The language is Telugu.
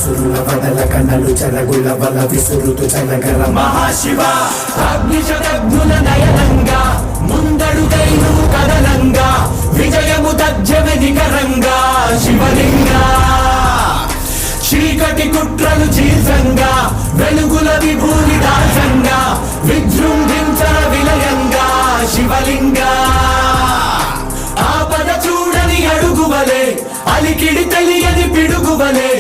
అసురుల వడల కన్నలు చెరగుల వల విసురుతు చనగర మహాశివ అగ్నిశతజ్ఞుల నయనంగా ముందడుగైను కదలంగా విజయము తజ్జమె నికరంగా శివలింగా చీకటి కుట్రలు చీల్చంగా వెలుగుల విభూమి దాల్చంగా విజృంభించర విలయంగా శివలింగా ఆపద చూడని అడుగువలే అలికిడి తెలియని పిడుగువలే